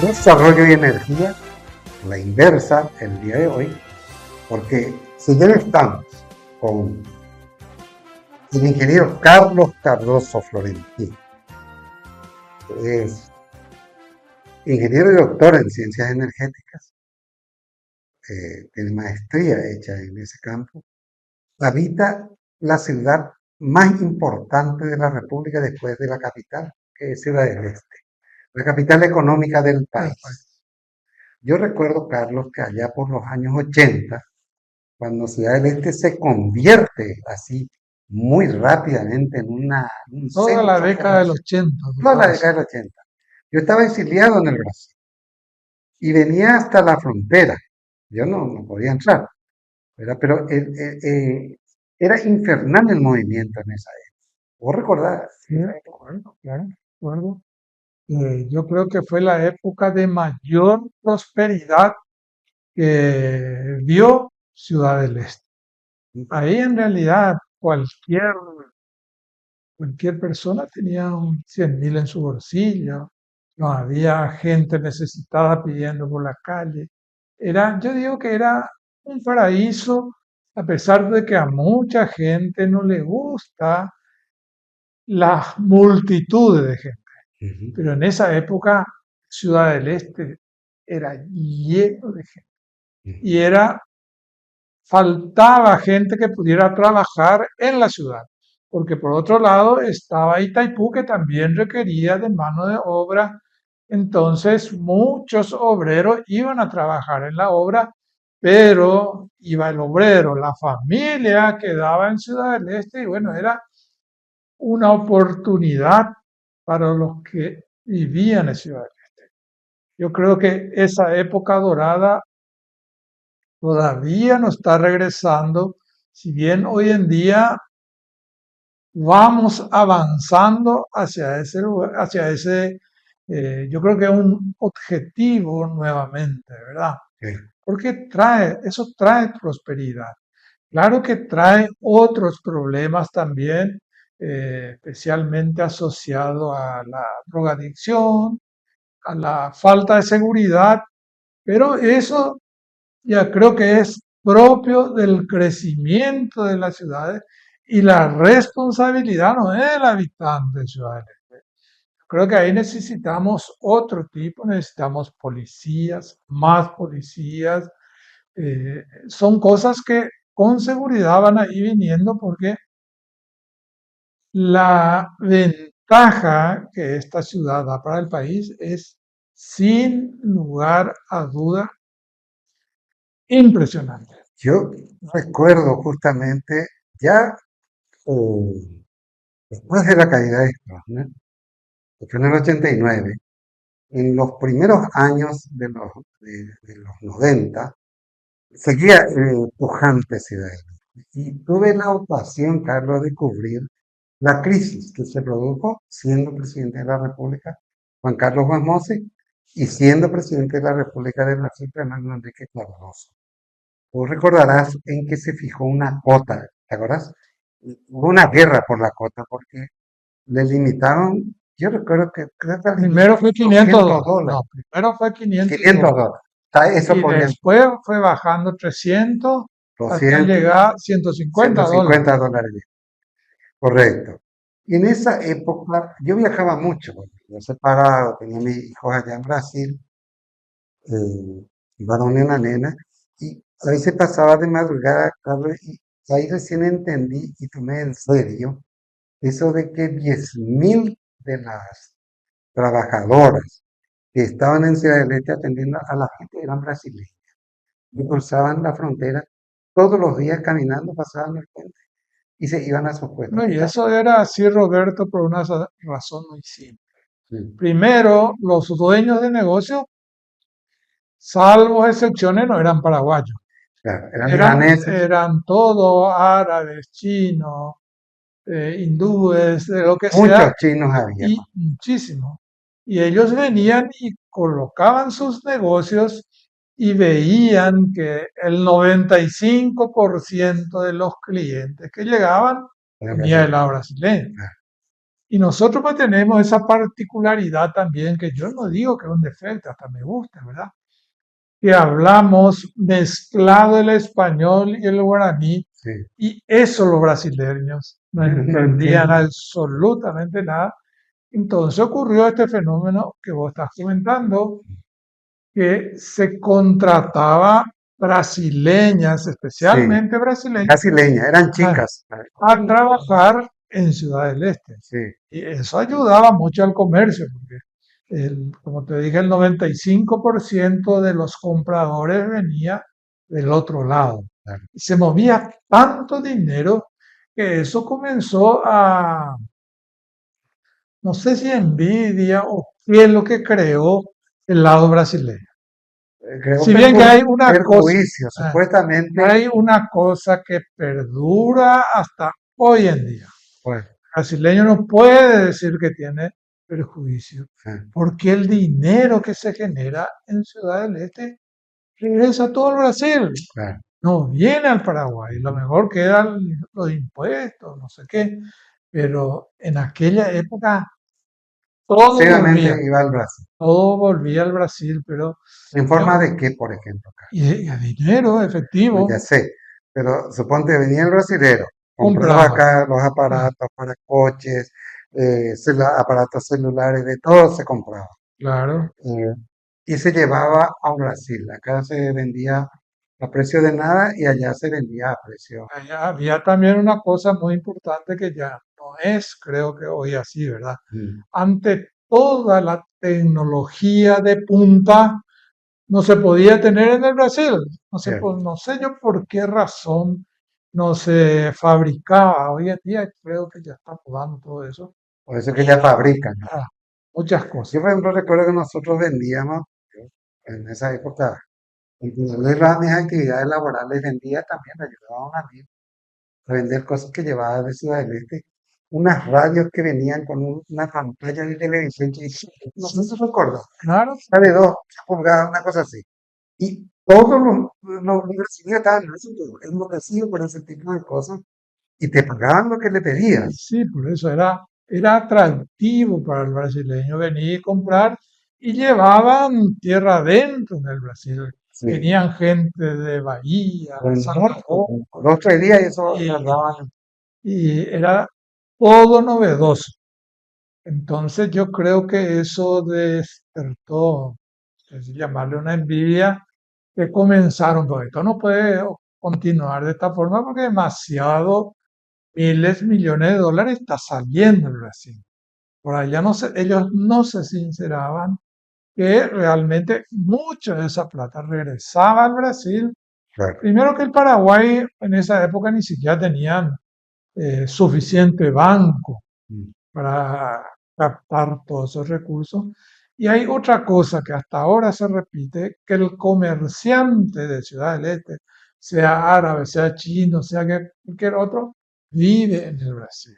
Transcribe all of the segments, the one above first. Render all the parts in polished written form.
desarrollo y energía, la inversa el día de hoy, porque si bien estamos con el ingeniero Carlos Cardoso Florentino, que es ingeniero y doctor en ciencias energéticas, tiene maestría hecha en ese campo, habita la ciudad más importante de la República después de la capital, que es Ciudad del Este, la capital económica del país. Yo recuerdo, Carlos, que allá por los años 80, cuando Ciudad del Este se convierte así muy rápidamente en un Toda la centro década del comercial, 80 toda duró la eso. década del 80. Yo estaba exiliado en el Brasil y venía hasta la frontera. Yo no podía entrar, ¿verdad? Pero era infernal el movimiento en esa época. ¿Vos recordás Sí, esa época? recuerdo, claro, recuerdo. Yo creo que fue la época de mayor prosperidad que vio Ciudad del Este. Ahí en realidad cualquier persona tenía un 100.000 en su bolsillo, no había gente necesitada pidiendo por la calle. Yo digo que era un paraíso, a pesar de que a mucha gente no le gusta las multitudes de gente. Ujú. Pero en esa época, Ciudad del Este era lleno de gente. Y Ujú. faltaba gente que pudiera trabajar en la ciudad. Porque por otro lado estaba Itaipú, que también requería de mano de obra. Entonces muchos obreros iban a trabajar en la obra, pero iba el obrero, la familia quedaba en Ciudad del Este y bueno, era una oportunidad para los que vivían en Ciudad del Este. Yo creo que esa época dorada todavía no está regresando, si bien hoy en día vamos avanzando hacia ese lugar, yo creo que es un objetivo nuevamente, ¿verdad? Sí. Porque eso trae prosperidad. Claro que trae otros problemas también, especialmente asociado a la drogadicción, a la falta de seguridad, pero eso ya creo que es propio del crecimiento de las ciudades y la responsabilidad no es del habitante de ciudades. Creo que ahí necesitamos otro tipo, necesitamos policías, más policías. Son cosas que con seguridad van a ir viniendo porque la ventaja que esta ciudad da para el país es, sin lugar a duda, impresionante. Yo recuerdo justamente ya eh, después de la caída de Stroessner, que fue en el 89, en los primeros años de los 90, seguía pujante Ciudad del Este. Y tuve la ocasión, Carlos, de cubrir la crisis que se produjo siendo presidente de la República Juan Carlos Guamoce y siendo presidente de la República de Brasil Fernando Enrique Cardoso. Tú recordarás en que se fijó una cota, ¿te acuerdas? Hubo una guerra por la cota porque le limitaron, yo recuerdo que creo que el límite Primero fue fue 500 200 dólares, dólares, no, primero fue 500 500 dólares. dólares. Ah, eso Y podían después fue bajando 300 hasta 200, llegar a 150 dólares. 150 dólares. Correcto. Y en esa época yo viajaba mucho, porque yo separado, tenía mis hijos allá en Brasil, varón y una nena, y a veces pasaba de madrugada, Carlos, y ahí recién entendí y tomé en serio eso de que 10.000 de las trabajadoras que estaban en Ciudad del Este atendiendo a la gente eran brasileñas, y cruzaban la frontera todos los días caminando, pasaban el puente y se iban a sus puestos No, de y trabajo. eso era así, Roberto, por una razón muy simple. Sí, Primero, los dueños de negocio, salvo excepciones, no eran paraguayos. claro, eran Eran, libaneses, eran todos árabes, chinos, hindúes, de lo que sea, muchos chinos había. y muchísimo. Y ellos venían y colocaban sus negocios y veían que el 95% de los clientes que llegaban Eran venía de brasileños. la brasileña. Claro. Y nosotros pues tenemos esa particularidad también, que yo no digo que es un defecto, hasta me gusta, ¿verdad? Que hablamos mezclado el español y el guaraní, Sí. y eso los brasileños no entendían absolutamente nada. Entonces ocurrió este fenómeno que vos estás comentando, que se contrataba brasileñas, Sí, especialmente brasileñas, brasileña, eran a, chicas. a trabajar en Ciudad del Este. Sí, Y eso ayudaba mucho al comercio, porque, como te dije, el 95% de los compradores venía del otro lado. claro. Y se movía tanto dinero que eso comenzó a, no sé si envidia o qué es lo que creó el lado brasileño. Creó Si bien que perjuicio, ah, supuestamente, hay una cosa que perdura hasta hoy en día. pues, El brasileño no puede decir que tiene perjuicio, porque el dinero que se genera en Ciudad del Este regresa a todo el Brasil, claro. no viene al Paraguay. Lo mejor quedan los impuestos, no sé qué, pero en aquella época todo Masivamente volvía, iba al Brasil. todo volvía al Brasil, pero ¿En forma de qué, por ejemplo, acá? y el dinero No, ya efectivo sé, pero suponte venía el brasilero, compraba compraba. acá los Ah, aparatos para coches, aparatos celulares, de todo se compraba. claro. eh, y se llevaba a Brasil. Acá se vendía a precio de nada y allá se vendía a precio. Había también una cosa muy importante que ya no es, creo que hoy así, ¿verdad? Mm, Ante toda la tecnología de punta, no se podía tener en el Brasil. cierto. No sé yo por qué razón no se fabricaba. Hoy en día creo que ya está dando todo eso. Por eso es que ya fabrican, ¿no? Ah, muchas cosas. Yo, por ejemplo, recuerdo que nosotros vendíamos, yo, en esa época, incluso las mis actividades laborales vendía también, me ayudaba a un amigo a vender cosas que llevaba de Ciudad del Este, unas radios que venían con una pantalla de televisión que no sé si recuerdo, Claro, era de 2 pulgadas, una cosa así. Y todos los brasileños estaban enloquecidos por ese tipo de cosas y te pagaban lo que le y pedías. sí, por eso era atractivo para el brasileño venir y comprar y llevaban tierra adentro en el Brasil. Sí, Venían gente de Bahía, del norte, Salvador, 2 o 3 días y eso y, tardaban. y era todo novedoso. Entonces yo creo que eso despertó, es decir, llamarle una envidia, que comenzaron, porque esto no puede continuar de esta forma porque demasiado miles, millones de dólares está saliendo del Brasil. Por allá no se, ellos no se sinceraban que realmente mucha de esa plata regresaba al Brasil. Claro. Primero que el Paraguay en esa época ni siquiera tenían suficiente banco Mm. para captar todos esos recursos. Y hay otra cosa que hasta ahora se repite, que el comerciante de Ciudad del Este, sea árabe, sea chino, sea cualquier otro, vive en el Brasil.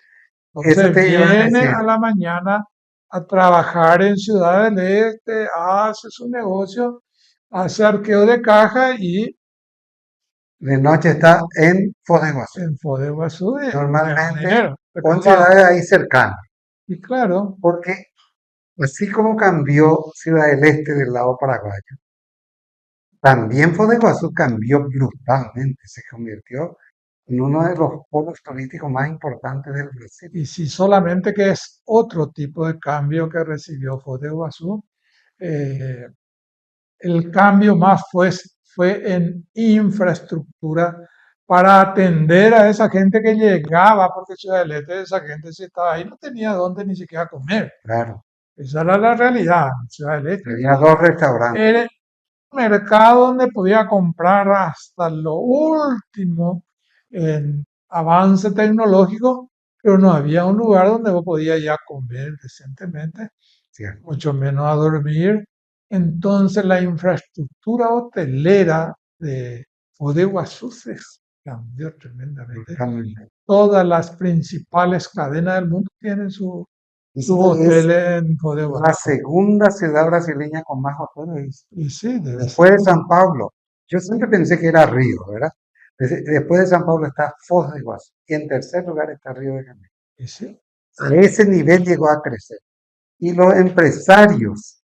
Eso Entonces te iba a viene decir. a la mañana a trabajar en Ciudad del Este, hace su negocio, hace arqueo de caja y De noche está en Foz de Iguazú, en Foz de Iguazú gana normalmente, dinero, o en recauda. ciudades ahí cercanas, Y claro, porque así como cambió Ciudad del Este del lado paraguayo, también Foz de Iguazú cambió brutalmente, se convirtió en uno de los polos turísticos más importantes del Brasil. y si solamente que es otro tipo de cambio que recibió Foz de Iguazú, eh, el cambio más fue en infraestructura para atender a esa gente que llegaba, porque Ciudad del Este, esa gente si estaba ahí no tenía dónde ni siquiera comer. Claro, Esa era la realidad. Ciudad del Este tenía 2 restaurantes. era un mercado donde podía comprar hasta lo último en avance tecnológico, pero no había un lugar donde vos podías ya comer decentemente, ¿Cierto? mucho menos a dormir. Entonces la infraestructura hotelera de Iguazú se cambió tremendamente. Brutalmente. Todas las principales cadenas del mundo tienen su Esa es hotel en la Iguazú. segunda ciudad brasileña con más hoteles, Y sí, debe después ser. de San Pablo. Yo siempre pensé que era Río, ¿verdad? Después de San Pablo está Foz de Iguazú y en tercer lugar está Río de Janeiro. Y sí. a ese nivel llegó a crecer. Y los empresarios,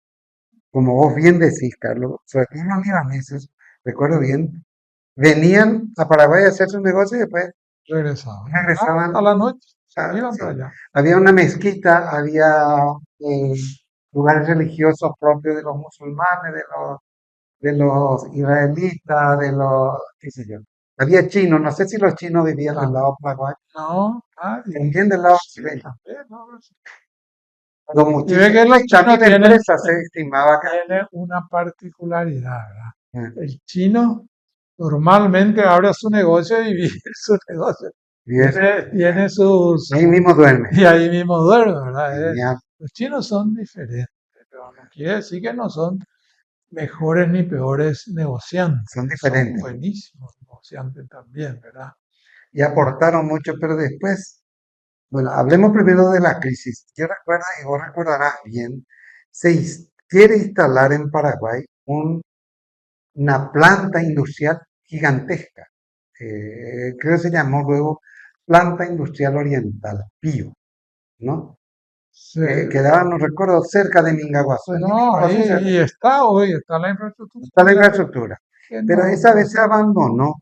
como vos bien decís, Carlos, sobre todo los libaneses, recuerdo bien, venían a Paraguay a hacer sus negocios y después regresaban. regresaban. A la noche se Ah, iban sí. para allá. Había una mezquita, había eh, lugares religiosos propios de los musulmanes, de los israelitas, de los, qué sé yo. Había chinos, no sé si los chinos vivían del lado paraguayo, No, nadie. también del lado Sí, chileno. también, ¿no? Pero Y ve muchísimo, que los chinos 30.000 tienen, empresas se estimaba que tienen una particularidad, ¿verdad? había. El chino normalmente abre su negocio y vive su negocio. Y es, Tiene sus... ahí mismo duerme. Y ahí mismo duerme, ¿verdad? Genial. Los chinos son diferentes, pero no quiere decir que no son mejores ni peores negociantes. Son Son diferentes. buenísimos negociantes también, ¿verdad? Y aportaron mucho, pero después, bueno, hablemos primero de la crisis. Yo recuerdo, y vos recordarás bien, quiere instalar en Paraguay una planta industrial gigantesca. Creo que se llamó luego Planta Industrial Oriental, PIO, ¿no? Quedaba, no recuerdo, cerca de Mingaguazú. En No, Mingaguazú y está hoy, está la infraestructura, está la solamente infraestructura. que Pero no, esa vez se abandonó,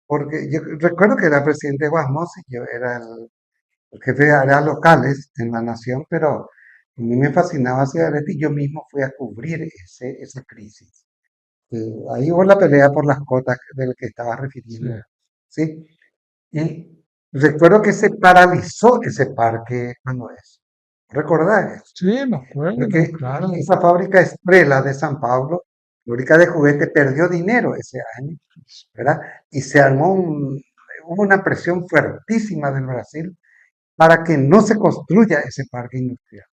porque yo recuerdo que era presidente Guasmos y yo era el jefe de áreas locales en la nación, pero a mí me fascinaba hacia adelante y yo mismo fui a cubrir esa crisis. Ahí hubo la pelea por las cotas del que estaba sí, refiriendo, ¿sí? Y recuerdo que se paralizó ese parque cuando eso. ¿Recordás eso? sí, me acuerdo, Porque claro. esa fábrica Estrella de San Pablo, fábrica de juguete, perdió dinero ese año, ¿verdad? Y se hubo una presión fuertísima del Brasil para que no se construya ese parque industrial.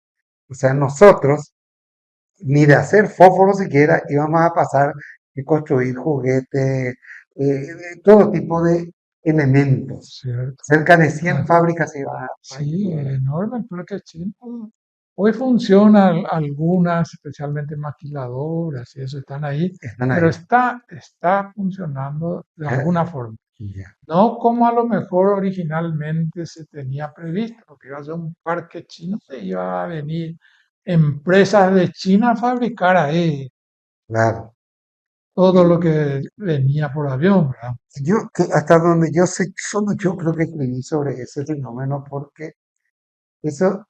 O sea, nosotros, ni de hacer fósforos siquiera, íbamos a pasar de construir juguetes, todo tipo de elementos. Cierto. Cerca de 100 Ah, fábricas se iban a sí, instalar. enorme el parque chino. Hoy funcionan algunas, especialmente maquiladoras, y eso están ahí, Están pero ahí. está funcionando de Eh, alguna forma. ya, No como a lo mejor originalmente se tenía previsto, porque iba a ser un parque chino, se iba a venir empresas de China a fabricar ahí claro. todo lo que venía por avión, ¿verdad? Hasta donde yo sé, solo yo creo que escribí sobre ese fenómeno porque eso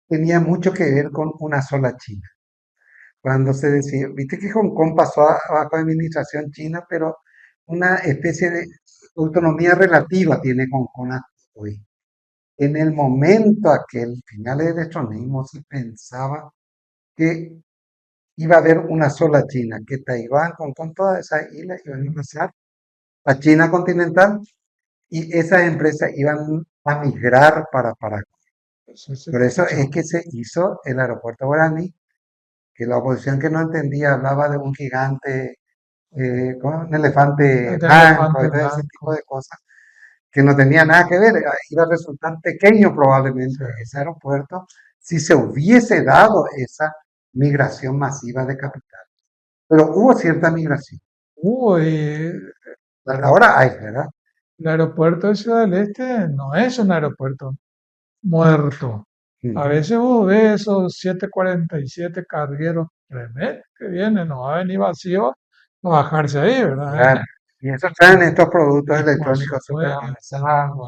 tenía mucho que ver con una sola China. Cuando se decía, viste que Hong Kong pasó bajo administración china, pero una especie de autonomía relativa tiene Hong Kong hasta hoy. En el momento aquel, finales del estronismo, se pensaba que iba a haber una sola China, que Taiwán, Hong Kong, todas esas islas iban a pasar a China continental y esas empresas iban a migrar para Paraguay. Eso se Por eso escucha. es que se hizo el aeropuerto Guaraní, que la oposición que no entendía hablaba de un gigante, ¿cómo? Un elefante El blanco elefante y todo ese tipo blanco. de cosas, que no tenía nada que ver. Iba a resultar pequeño Sí. probablemente ese aeropuerto si se hubiese dado esa migración masiva de capital. Pero hubo cierta migración. Uy, Ahora hay, ¿verdad? el aeropuerto de Ciudad del Este no es un aeropuerto muerto. A Ujú. veces vos ves esos 747 cargueros tremendos que vienen, no va a venir vacío a bajarse ahí, ¿verdad? Claro. Y eso traen estos productos Y por electrónicos súper supuesto, avanzados.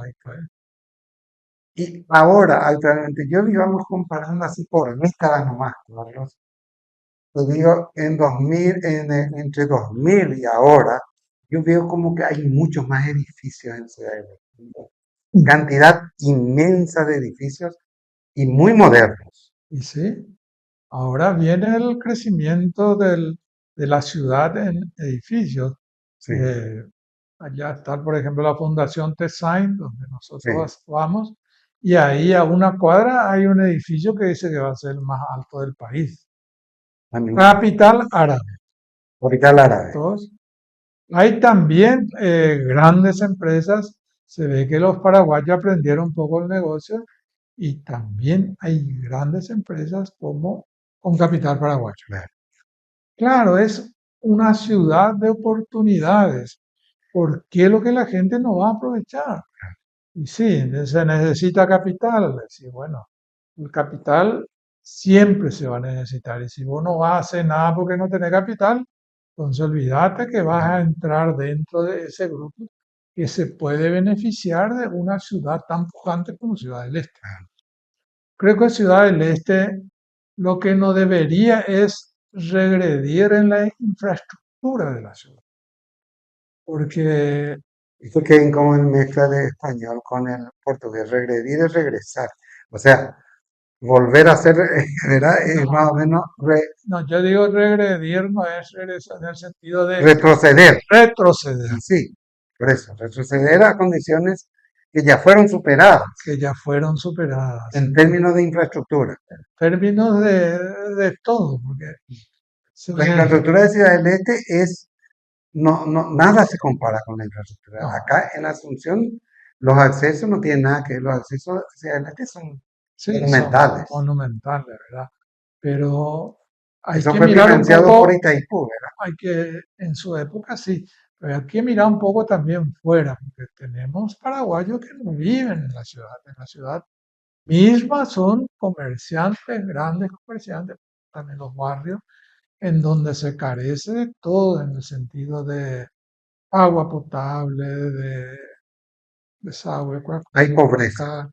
Y ahora, actualmente, yo digamos comparando así por décadas nomás, Carlos, te digo, en 2000, entre 2000 y ahora, yo veo como que hay muchos más edificios en Ciudad de México. Cantidad inmensa de edificios y muy modernos. y sí, ahora viene el crecimiento de la ciudad en edificios. Sí, Allá está, por ejemplo, la Fundación Tesain, donde sí. nosotros vamos, y ahí a una cuadra hay un edificio que dice que va a ser el más alto del país. También, Capital árabe. Capital Árabe. Todos. Hay también grandes empresas. Se ve que los paraguayos aprendieron un poco el negocio y también hay grandes empresas como con capital paraguayo. Claro. Claro, es una ciudad de oportunidades. ¿Por qué lo que la gente no va a aprovechar? Y sí, se necesita capital. Sí, bueno, El capital siempre se va a necesitar. Y si vos no vas a hacer nada porque no tenés capital, entonces olvídate que vas a entrar dentro de ese grupo que se puede beneficiar de una ciudad tan pujante como Ciudad del Este. Creo que Ciudad del Este lo que no debería es regredir en la infraestructura de la ciudad, porque Esto que ven como en mezcla de español con el portugués, regredir es regresar. O sea, volver a ser, ¿verdad? Es no, más o menos no, yo digo regredir no es regresar en el sentido de retroceder. retroceder, Sí, por eso, retroceder a condiciones que ya fueron superadas que ya fueron superadas en términos de infraestructura. en términos de todo, porque La infraestructura de Ciudad del Este es, nada se compara con la infraestructura. no, Acá en Asunción los accesos no tienen nada que ver, los accesos a Ciudad del Este son sí, son monumentales. monumentales, ¿verdad? Pero hay Eso que fue mirar un financiado por poco, Itaipú, ¿verdad? hay que, en su época sí, pero hay que mirar un poco también fuera, porque tenemos paraguayos que no viven en la ciudad misma son comerciantes, grandes comerciantes, también los barrios, en donde se carece de todo, en el sentido de agua potable, de desagüe, Hay pobreza.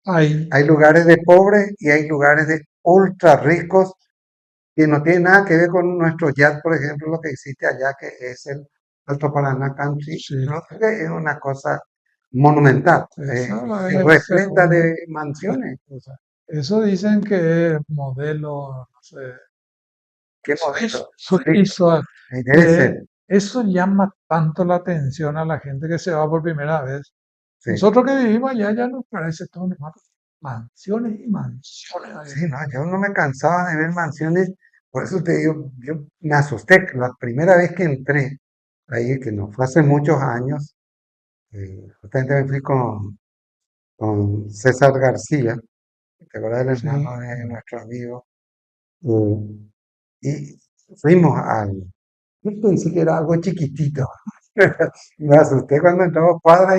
hay, Hay lugares de pobres y hay lugares de ultra ricos que no tienen nada que ver con nuestro jazz, por ejemplo, lo que existe allá, que es el Alto Paraná Country sí, Club, que es una cosa monumental, esa que es el repleta segundo. de mansiones. O sea, eso dicen que es modelo, no sé, ¿Qué modelo? Sí, suizo. debe ser, Eso llama tanto la atención a la gente que se va por primera vez. sí. Nosotros que vivimos allá ya nos parece todo nomás mansiones y mansiones. Sí, no, yo no me cansaba de ver mansiones, por eso te digo, yo me asusté. La primera vez que entré ahí, que no fue hace muchos años, justamente me fui con César García, ¿te acuerdas del Sí, hermano de nuestro amigo? Eh, y fuimos yo pensé que era algo chiquitito. Me asusté cuando entramos cuadras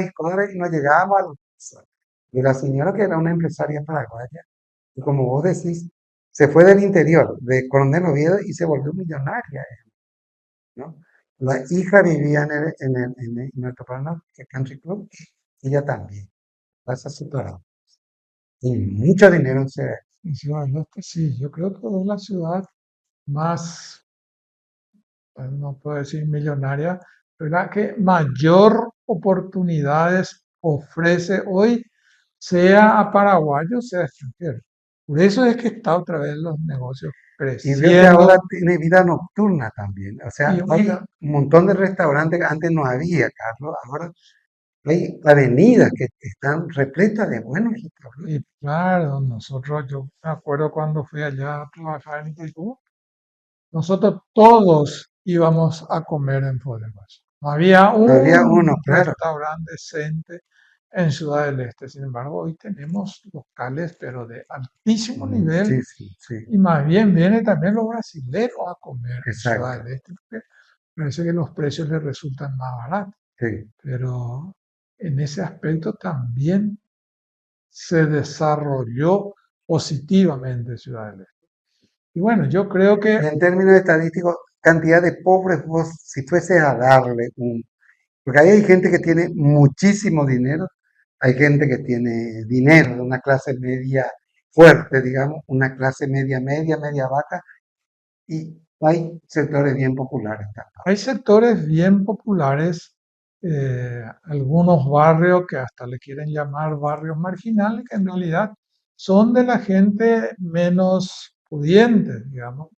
y no llegábamos al y la señora que era una empresaria paraguaya, y como vos decís, se fue del interior, de Coronel Oviedo, y se volvió millonaria, ¿no? La hija vivía en nuestro Paraná, que es Country Club, y ella también, pasa superado. Y mucho dinero se ve. en Ciudad del Este sí, yo creo que es la ciudad más, no puedo decir millonaria, pero la que mayor oportunidades ofrece hoy, sea a paraguayos, sea a extranjeros. Por eso es que está otra vez los negocios Y veo que ahora creciendo tiene vida nocturna también. O sea, y hay una, un montón de restaurantes que antes no había, Carlos. Ahora hay avenidas que están repletas de buenos restaurantes. y claro, nosotros, yo me acuerdo cuando fui allá a trabajar en Itaipú, nosotros todos íbamos a comer en Fodemas. No había Había un uno, claro. restaurante decente en Ciudad del Este. Sin embargo, hoy tenemos locales, pero de altísimo nivel, Sí, sí, sí, y más bien vienen también los brasileños a comer en Ciudad exacto. del Este, porque parece que los precios les resultan más baratos. Sí. Pero en ese aspecto también se desarrolló positivamente Ciudad del Este. Y bueno, yo creo que Y en términos estadísticos, cantidad de pobres, vos, si fueses a darle un... Porque ahí hay gente que tiene muchísimo dinero, hay gente que tiene dinero de una clase media fuerte, digamos, una clase media media, media baja, y hay sectores bien populares también. hay sectores bien populares, algunos barrios que hasta le quieren llamar barrios marginales, que en realidad son de la gente menos pudiente, digamos,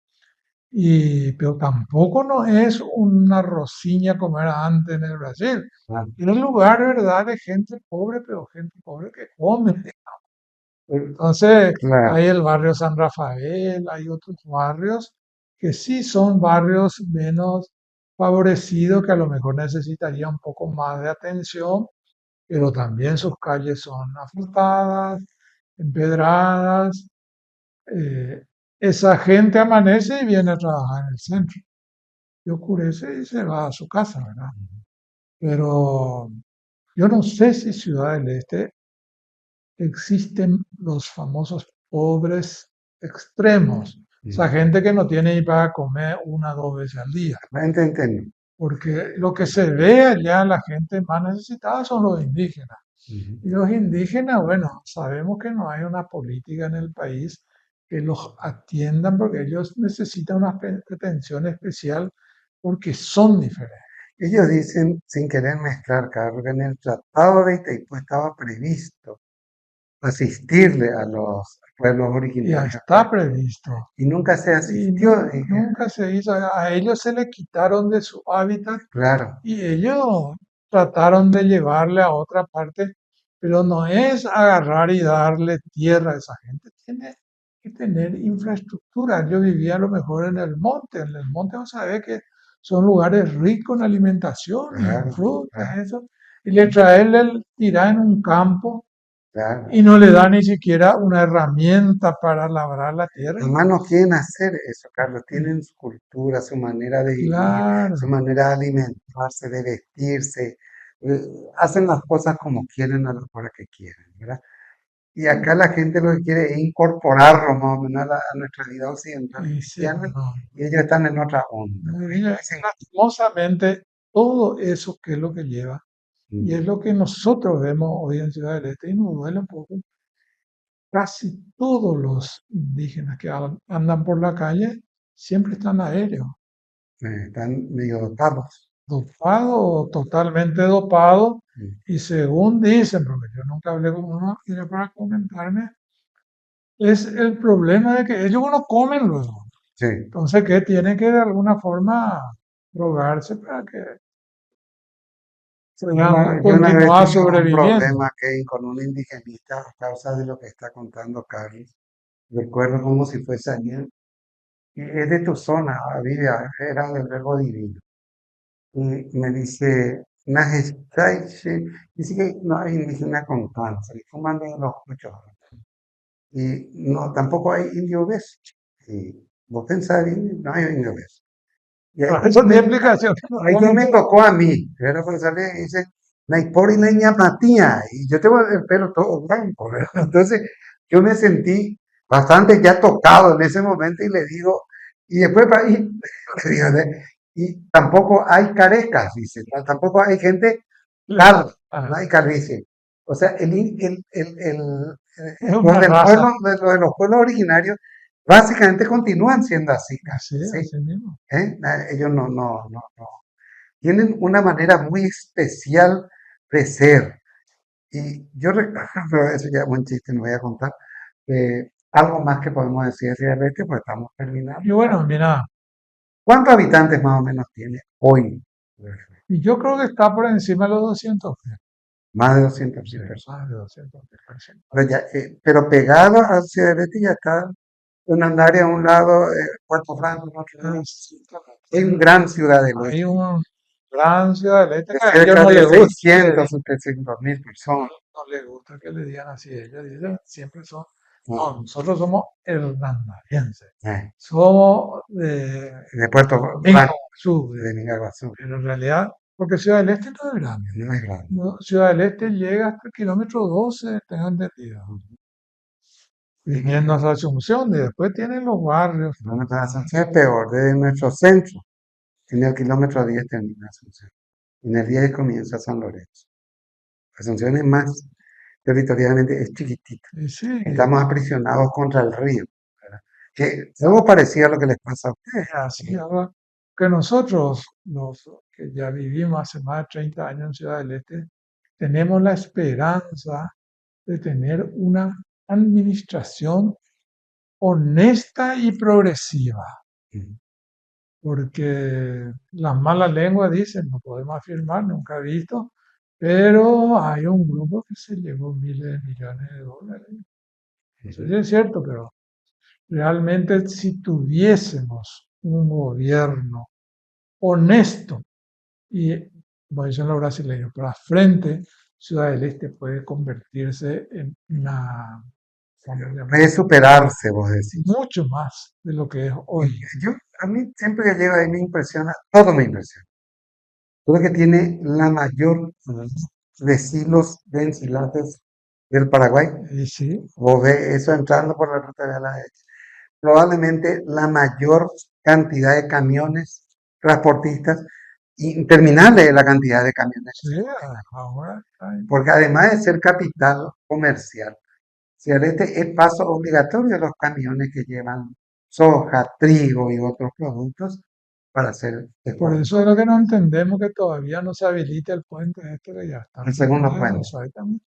pero tampoco no es una rosiña como era antes en el Brasil. Ah, Es un lugar, ¿verdad?, de gente pobre, pero gente pobre que come. Entonces, claro, hay el barrio San Rafael, hay otros barrios que sí son barrios menos favorecidos, que a lo mejor necesitarían un poco más de atención, pero también sus calles son asfaltadas, empedradas. eh, Esa gente amanece y viene a trabajar en el centro, y oscurece y se va a su casa, ¿verdad? Pero yo no sé si Ciudad del Este existen los famosos pobres extremos. O sea, Mm. gente que no tiene ni para comer 1 o 2 veces al día. La gente entiende. Porque lo que se ve allá, la gente más necesitada son los indígenas. Ujú. Y los indígenas, bueno, sabemos que no hay una política en el país que los atiendan porque ellos necesitan una atención especial porque son diferentes. Ellos dicen, sin querer mezclar, Carlos, que en el Tratado de Itaipú estaba previsto asistirle a los pueblos Ya originarios está previsto. y nunca se Y asistió. Dije, nunca se hizo. A ellos se le quitaron de su hábitat claro, y ellos trataron de llevarle a otra parte, pero no es agarrar y darle tierra a esa gente. Tiene que tener infraestructura. Yo vivía a lo mejor en el monte. En el monte vos sabés que son lugares ricos en alimentación y en claro, frutas, claro, eso. Y le traen el tirar en un campo claro. y no le da ni siquiera una herramienta para labrar la tierra. Los humanos quieren hacer eso, Carlos. Y Tienen su cultura, su manera de vivir, su claro, manera de alimentarse, de vestirse. eh, Hacen las cosas como quieren a la hora que quieren, ¿verdad? Y acá la gente lo que quiere es incorporarlo más o menos a nuestra vida occidental y y sí, cristiana, no. y ellos están en otra onda. Muy Ellos bien. dicen, Lastimosamente, todo eso que es lo que lleva, y "Mm, es lo que nosotros vemos hoy en Ciudad del Este, y nos duele un poco, casi todos los indígenas que andan por la calle siempre están aéreos, están medio dotados". dopados o totalmente dopados, Mm. y según dicen, porque yo nunca hablé con uno, y era para comentarme, es el problema de que ellos no comen luego. Sí. Entonces, que tienen que de alguna forma drogarse para que puedan Yo una vez continuar tuve un sobreviviendo. problema que con un indigenista a causa de lo que está contando Carlos. Recuerdo como si fuese ayer. Y es de tu zona, vive, era del verbo divino. Y me dice, "Najestaiche", dice que no hay indígena con cáncer, y fuman de los muchos. Y no, tampoco hay indio obeso. Y vos pensás, no hay indio obeso. Y ahí, Eso tiene explicación. ahí ya me tocó a mí, era porque sale y dice, Naipori Leña Matía, y yo tengo el pelo todo blanco, ¿verdad? Entonces yo me sentí bastante ya tocado en ese momento y le digo, y después para ir, le digo, y tampoco hay carecas, dice, tampoco hay gente calva, no Ah, hay calvicie. O sea, es los una del raza. pueblo, de los pueblos originarios, básicamente continúan siendo así, Así, ¿sí? así mismo. Ellos no. Tienen una manera muy especial de ser. Y yo recuerdo, eso ya es un chiste, no voy a contar, algo más que podemos decir realmente, pues estamos Y terminando. bueno, mira, ¿Cuántos habitantes más o menos tiene hoy? y yo creo que está por encima de los 200.000. Más de 200.000 Sí, personas. más de 200.000 personas. Pero pegado hacia el este ya está un área a un lado, Puerto Franco, en otro lado. Es una gran ciudad del Hay oeste, un gran Ciudad del Este de que a ellos cerca no de les gusta que le 600 o 700.000 personas. no les gusta que le digan así. Ellos dicen, siempre son, ¿No? no, nosotros somos hernandarienses. Eh, Somos de de Puerto Franco, Mingaguazú, de Nicaragua, pero en realidad, porque Ciudad del Este no es grande. no es grande. No, Ciudad del Este llega hasta el kilómetro 12, tengo entendido. Viniendo a Asunción, y después tienen los barrios. Bueno, para Asunción es peor, desde nuestro centro, en el kilómetro 10 termina Asunción. En el 10 comienza San Lorenzo. Asunción es más, territorialmente, es chiquitita. Y sí, Estamos aprisionados contra el río, ¿verdad? Que algo parecido a lo que les pasa a ustedes. así ahora que nosotros, los que ya vivimos hace más de 30 años en Ciudad del Este, tenemos la esperanza de tener una administración honesta y progresiva, Mm. porque las malas lenguas dicen, no podemos afirmar, nunca he visto, pero hay un grupo que se llevó miles de millones de dólares. Eso sí es cierto, pero realmente si tuviésemos un gobierno honesto y, como dicen los brasileños, para frente, Ciudad del Este puede convertirse en una, ¿cómo se llama? Puede superarse, vos decís. Mucho más de lo que es Y hoy. a mí siempre que llego ahí me impresiona, todo me impresiona. Todo lo que tiene la mayor de silos de ensilates del Paraguay. Y sí, Vos ves eso entrando por la ruta de la derecha. Probablemente la mayor cantidad de camiones transportistas, interminable la cantidad de camiones que sí, se mueven, ahora porque además de ser capital comercial, Ciudad del Este es paso obligatorio de los camiones que llevan soja, trigo y otros productos para hacer por exportación. eso es lo que no entendemos que todavía no se habilita el puente este que ya está El en segundo proceso, puente. exactamente.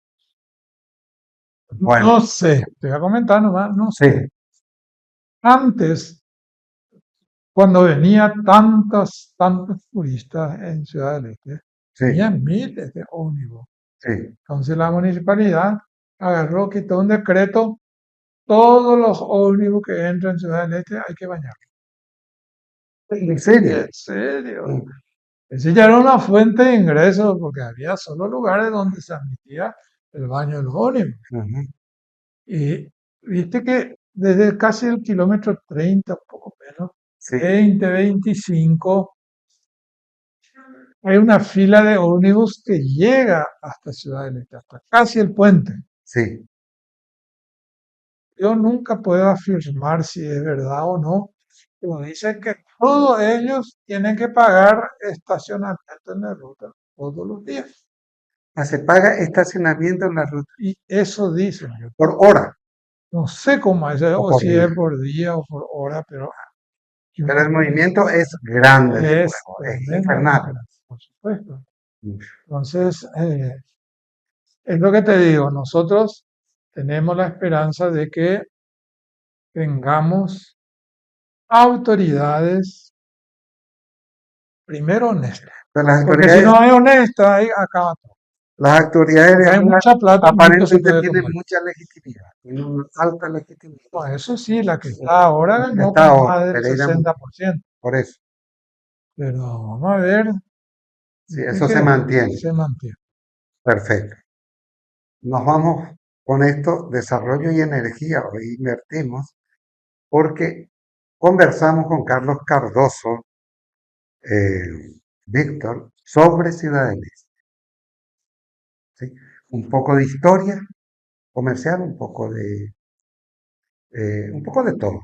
Bueno, No sé, te voy a comentar nomás, no sí, sé. Antes, cuando venía tantos turistas en Ciudad del Este, sí, venían miles de ómnibus. sí. Entonces la municipalidad agarró, quitó un decreto, todos los ómnibus que entran en Ciudad del Este hay que bañarlos. ¿En serio? En serio. Mm, Ese ya era una fuente de ingresos porque había solo lugares donde se admitía el baño de los ómnibus. ujú. Y viste que desde casi el kilómetro 30, poco menos, Sí, 20, 25, hay una fila de ómnibus que llega hasta Ciudad del Este, hasta casi el puente. sí. Yo nunca puedo afirmar si es verdad o no, pero dicen que todos ellos tienen que pagar estacionamiento en la ruta todos los días. Se paga estacionamiento en la ruta Y eso dicen. Yo por hora no sé cómo es, o o por si es día. por día o por hora, pero yo Pero el movimiento es grande de es nuevo, es tremendamente infernal. grande, por supuesto. Mm. Entonces, es lo que te digo, nosotros tenemos la esperanza de que tengamos autoridades primero honestas, Pero porque si no hay honesta, ahí acaba todo, las autoridades de porque hay ahora mucha plata y mucho se aparentemente puede tienen comer. mucha legitimidad, tienen una alta legitimidad. Bueno, eso sí, la que está ahora La que ganó está con ahora, más del Pereira, 60%, por eso, pero vamos a ver, si viste eso se que mantiene, se mantiene. perfecto. Nos vamos con esto, desarrollo y energía, hoy invertimos, porque conversamos con Carlos Cardoso, Víctor, sobre Ciudadelas, ¿sí? Un poco de historia comercial, un poco de todo.